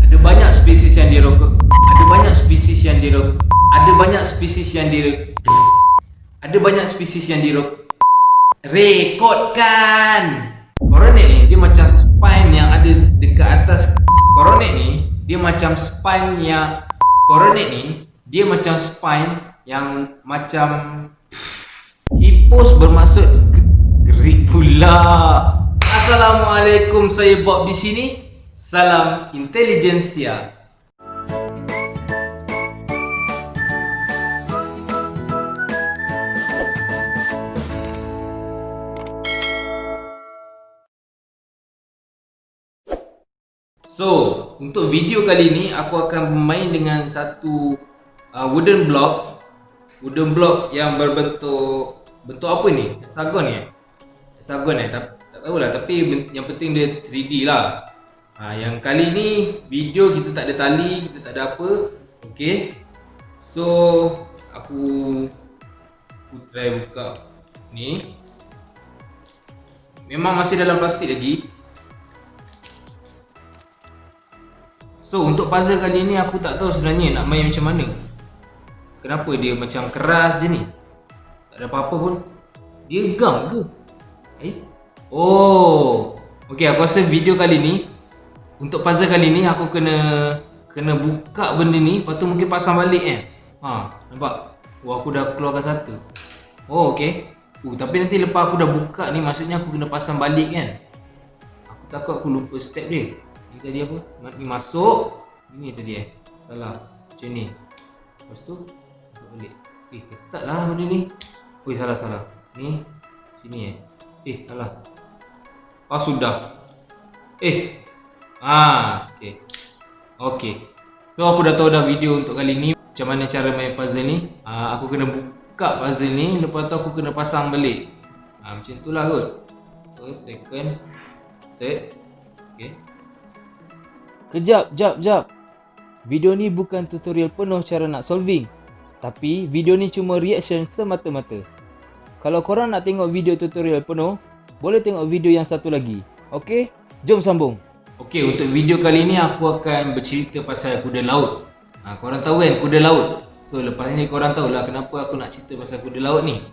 Ada banyak spesies yang dirokok. Ada banyak spesies yang dirokok. Ada banyak spesies yang dirokok. Ada banyak spesies yang dirokok. Rekodkan. Coronet ni dia macam spine yang ada dekat atas. Coronet ni dia macam spine yang Coronet ni dia macam spine yang macam hippos bermaksud gerik pula. Assalamualaikum, saya Bob di sini. Salam intelijensia. So, untuk video kali ni aku akan bermain dengan satu wooden block yang berbentuk apa ni? Hexagon ni? Hexagon tak tahulah, tapi yang penting dia 3D lah. Yang kali ni video kita tak ada tali, kita tak ada apa. Okey. So, aku try buka ni. Memang masih dalam plastik lagi. So, untuk puzzle kali ni aku tak tahu sebenarnya nak main macam mana. Kenapa dia macam keras je ni? Tak ada apa-apa pun. Dia gam ke? Oh. Okey, aku rasa video kali ni, untuk puzzle kali ni aku kena buka benda ni, lepas tu mungkin pasang balik kan. Nampak? Aku dah keluarkan satu. Oh, okey. Tapi nanti lepas aku dah buka ni, maksudnya aku kena pasang balik kan. Aku takut aku lupa step dia. Ni tadi apa? Ni masuk. Ni tadi salah. Macam ni. Lepas tu masuk balik. Ketat lah benda ni. Salah. Ni sini salah. Sudah. Okey. So aku dah tahu dah video untuk kali ni macam mana cara main puzzle ni. Aku kena buka puzzle ni, lepas tu aku kena pasang balik. Macam itulah kot. First, second, third. Okey. Kejap. Video ni bukan tutorial penuh cara nak solving. Tapi video ni cuma reaction semata-mata. Kalau korang nak tengok video tutorial penuh, boleh tengok video yang satu lagi. Okey? Jom sambung. Okey, untuk video kali ni aku akan bercerita pasal kuda laut. Korang tahu kan kuda laut? So lepas ni korang tahulah kenapa aku nak cerita pasal kuda laut ni.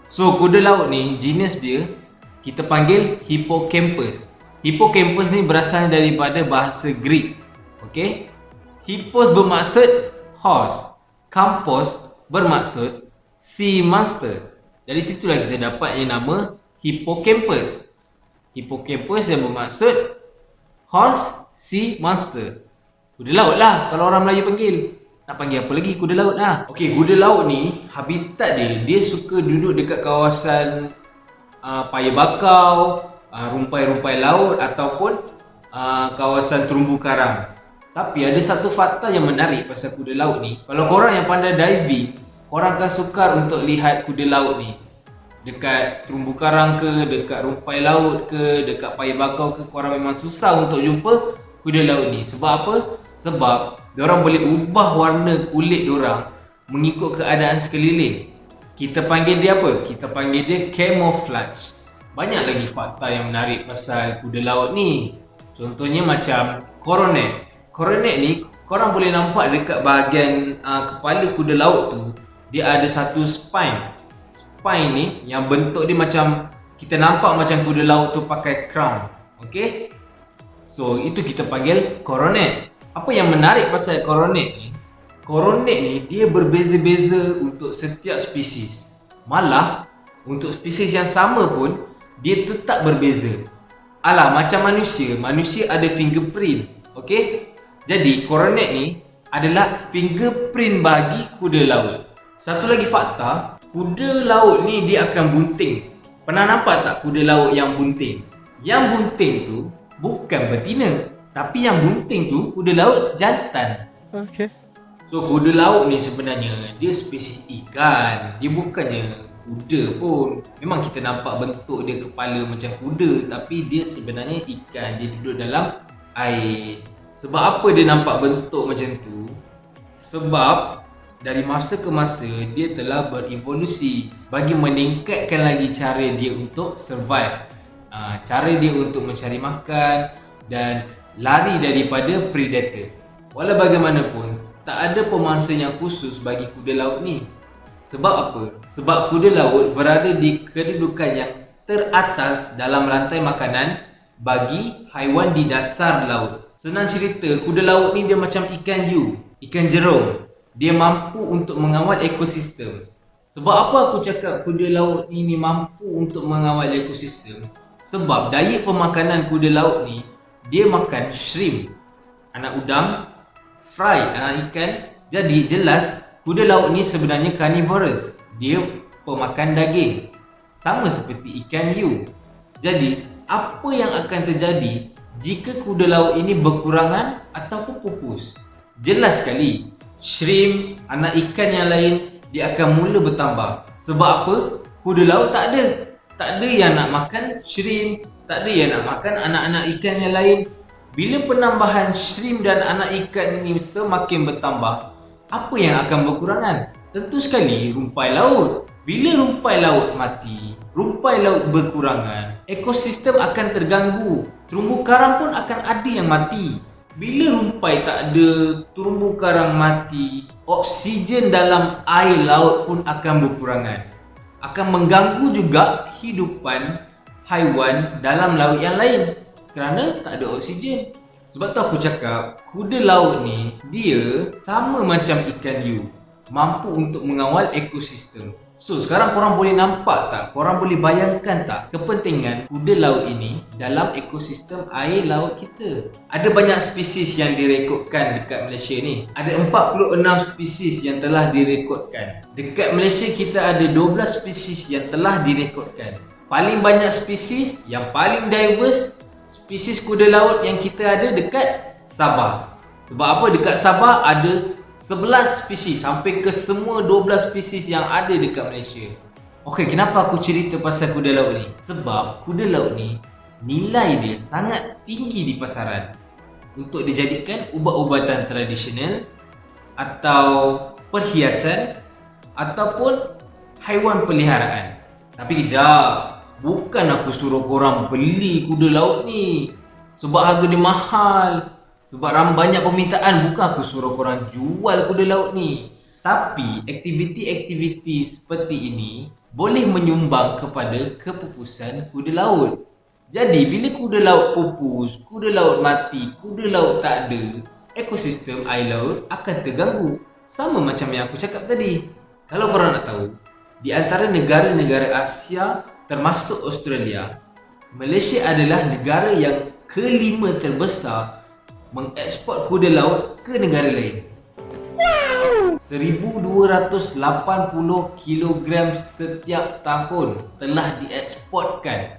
So kuda laut ni, jenis dia kita panggil Hippocampus. Hippocampus ni berasal daripada bahasa Greek. Okey? Hippos bermaksud horse. Campos bermaksud sea monster. Dari situlah kita dapat yang nama Hippocampus. Hippocampus yang bermaksud horse sea monster. Kuda laut lah kalau orang Melayu panggil. Nak panggil apa lagi? Kuda laut lah. Okey, kuda laut ni habitat dia suka duduk dekat kawasan paya bakau, rumpai-rumpai laut ataupun kawasan terumbu karang. Tapi ada satu fakta yang menarik pasal kuda laut ni. Kalau korang yang pandai diving, korang akan sukar untuk lihat kuda laut ni dekat terumbu karang ke, dekat rumpai laut ke, dekat paya bakau ke. Korang memang susah untuk jumpa kuda laut ni. Sebab apa? Sebab diorang boleh ubah warna kulit diorang mengikut keadaan sekeliling. Kita panggil dia apa? Kita panggil dia camouflage. Banyak lagi fakta yang menarik pasal kuda laut ni. Contohnya macam coronet. Coronet ni korang boleh nampak dekat bahagian kepala kuda laut tu, dia ada satu spine. Spine ni yang bentuk dia macam, kita nampak macam kuda laut tu pakai crown. Okey? So itu kita panggil coronet. Apa yang menarik pasal coronet ni? Coronet ni dia berbeza-beza untuk setiap spesies. Malah untuk spesies yang sama pun dia tetap berbeza. Macam manusia ada fingerprint. Okey? Jadi coronet ni adalah fingerprint bagi kuda laut. Satu lagi fakta, kuda laut ni dia akan bunting. Pernah nampak tak kuda laut yang bunting? Yang bunting tu bukan betina, tapi yang bunting tu kuda laut jantan. Okey. So kuda laut ni sebenarnya dia spesies ikan. Dia bukannya kuda pun. Memang kita nampak bentuk dia kepala macam kuda, tapi dia sebenarnya ikan. Dia duduk dalam air. Sebab apa dia nampak bentuk macam tu? Sebab dari masa ke masa dia telah berevolusi bagi meningkatkan lagi cara dia untuk survive. Cara dia untuk mencari makan dan lari daripada predator. Walau bagaimanapun, tak ada pemangsa yang khusus bagi kuda laut ni. Sebab apa? Sebab kuda laut berada di kedudukan yang teratas dalam rantai makanan bagi haiwan di dasar laut. Senang cerita, kuda laut ni dia macam ikan hiu, ikan jerung. Dia mampu untuk mengawal ekosistem. Sebab apa aku cakap kuda laut ni mampu untuk mengawal ekosistem? Sebab diet pemakanan kuda laut ni, dia makan shrimp, anak udang, fry, anak ikan. Jadi jelas kuda laut ni sebenarnya carnivorous. Dia pemakan daging, sama seperti ikan hiu. Jadi apa yang akan terjadi jika kuda laut ini berkurangan ataupun pupus? Jelas sekali, shrimp, anak ikan yang lain dia akan mula bertambah. Sebab apa? Kuda laut tak ada yang nak makan shrimp, tak ada yang nak makan anak-anak ikan yang lain. Bila penambahan shrimp dan anak ikan ini semakin bertambah, apa yang akan berkurangan? Tentu sekali rumpai laut. Bila rumpai laut mati, rumpai laut berkurangan, ekosistem akan terganggu. Terumbu karang pun akan ada yang mati. Bila rumpai tak ada, terumbu karang mati, oksigen dalam air laut pun akan berkurangan. Akan mengganggu juga hidupan haiwan dalam laut yang lain kerana tak ada oksigen. Sebab tu aku cakap, kuda laut ni dia sama macam ikan hiu, mampu untuk mengawal ekosistem. So sekarang korang boleh nampak tak? Korang boleh bayangkan tak kepentingan kuda laut ini dalam ekosistem air laut kita? Ada banyak spesies yang direkodkan dekat Malaysia ni. Ada 46 spesies yang telah direkodkan. Dekat Malaysia kita ada 12 spesies yang telah direkodkan. Paling banyak spesies, yang paling diverse, spesies kuda laut yang kita ada dekat Sabah. Sebab apa? Dekat Sabah ada 11 spesies, sampai ke semua 12 spesies yang ada dekat Malaysia. Okey, kenapa aku cerita pasal kuda laut ni? Sebab kuda laut ni nilai dia sangat tinggi di pasaran untuk dijadikan ubat-ubatan tradisional atau perhiasan ataupun haiwan peliharaan. Tapi kejap, bukan aku suruh korang beli kuda laut ni sebab harga dia mahal, sebab banyak permintaan. Bukan aku suruh korang jual kuda laut ni. Tapi aktiviti-aktiviti seperti ini boleh menyumbang kepada kepupusan kuda laut. Jadi bila kuda laut pupus, kuda laut mati, kuda laut tak ada, ekosistem air laut akan terganggu. Sama macam yang aku cakap tadi. Kalau korang nak tahu, di antara negara-negara Asia termasuk Australia, Malaysia adalah negara yang kelima terbesar mengeksport kuda laut ke negara lain. 1280 kilogram setiap tahun telah dieksportkan.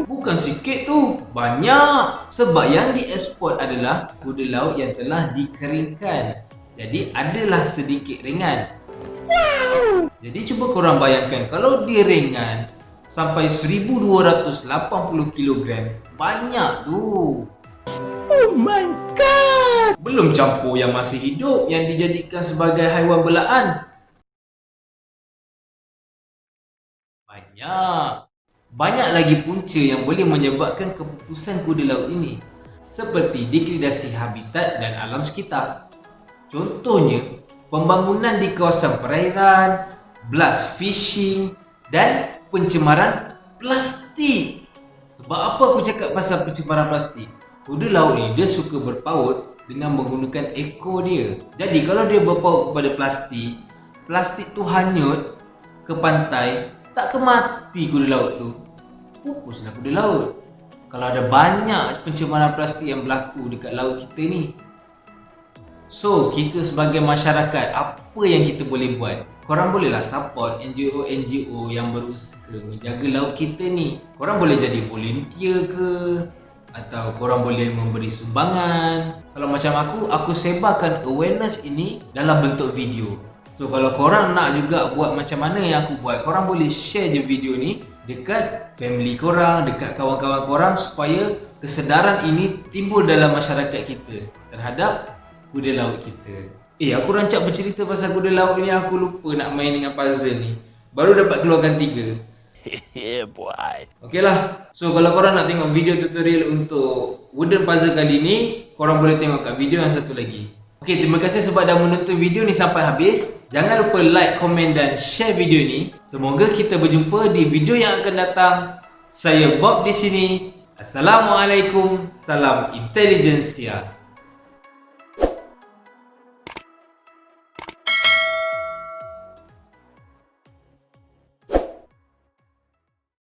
Bukan sikit tu, banyak. Sebab yang dieksport adalah kuda laut yang telah dikeringkan. Jadi adalah sedikit ringan. Jadi cuba korang bayangkan, kalau dia ringan sampai 1280 kilogram, banyak tu. Oh my god! Belum campur yang masih hidup yang dijadikan sebagai haiwan belaan. Banyak lagi punca yang boleh menyebabkan kepupusan kuda laut ini, seperti degradasi habitat dan alam sekitar. Contohnya, pembangunan di kawasan perairan, blast fishing dan pencemaran plastik. Sebab apa aku cakap pasal pencemaran plastik? Kuda laut ni dia suka berpaut dengan menggunakan ekor dia. Jadi kalau dia berpaut kepada plastik, plastik tu hanyut ke pantai, tak ke mati kuda laut tu, pupuslah kuda laut. Kalau ada banyak pencemaran plastik yang berlaku dekat laut kita ni. So kita sebagai masyarakat, apa yang kita boleh buat? Korang bolehlah support NGO-NGO yang berusaha menjaga laut kita ni. Korang boleh jadi volunteer ke, atau korang boleh memberi sumbangan. Kalau macam aku sebarkan awareness ini dalam bentuk video. So kalau korang nak juga buat macam mana yang aku buat, korang boleh share je video ni dekat family korang, dekat kawan-kawan korang, supaya kesedaran ini timbul dalam masyarakat kita terhadap kuda laut kita. Aku rancak bercerita pasal kuda laut ni, aku lupa nak main dengan puzzle ni. Baru dapat keluarkan 3. Yeah, boy. Okey lah. So kalau korang nak tengok video tutorial untuk wooden puzzle kali ni, korang boleh tengok kat video yang satu lagi. Okey, terima kasih sebab dah menonton video ni sampai habis. Jangan lupa like, komen dan share video ni. Semoga kita berjumpa di video yang akan datang. Saya Bob di sini. Assalamualaikum. Salam Intelijensia.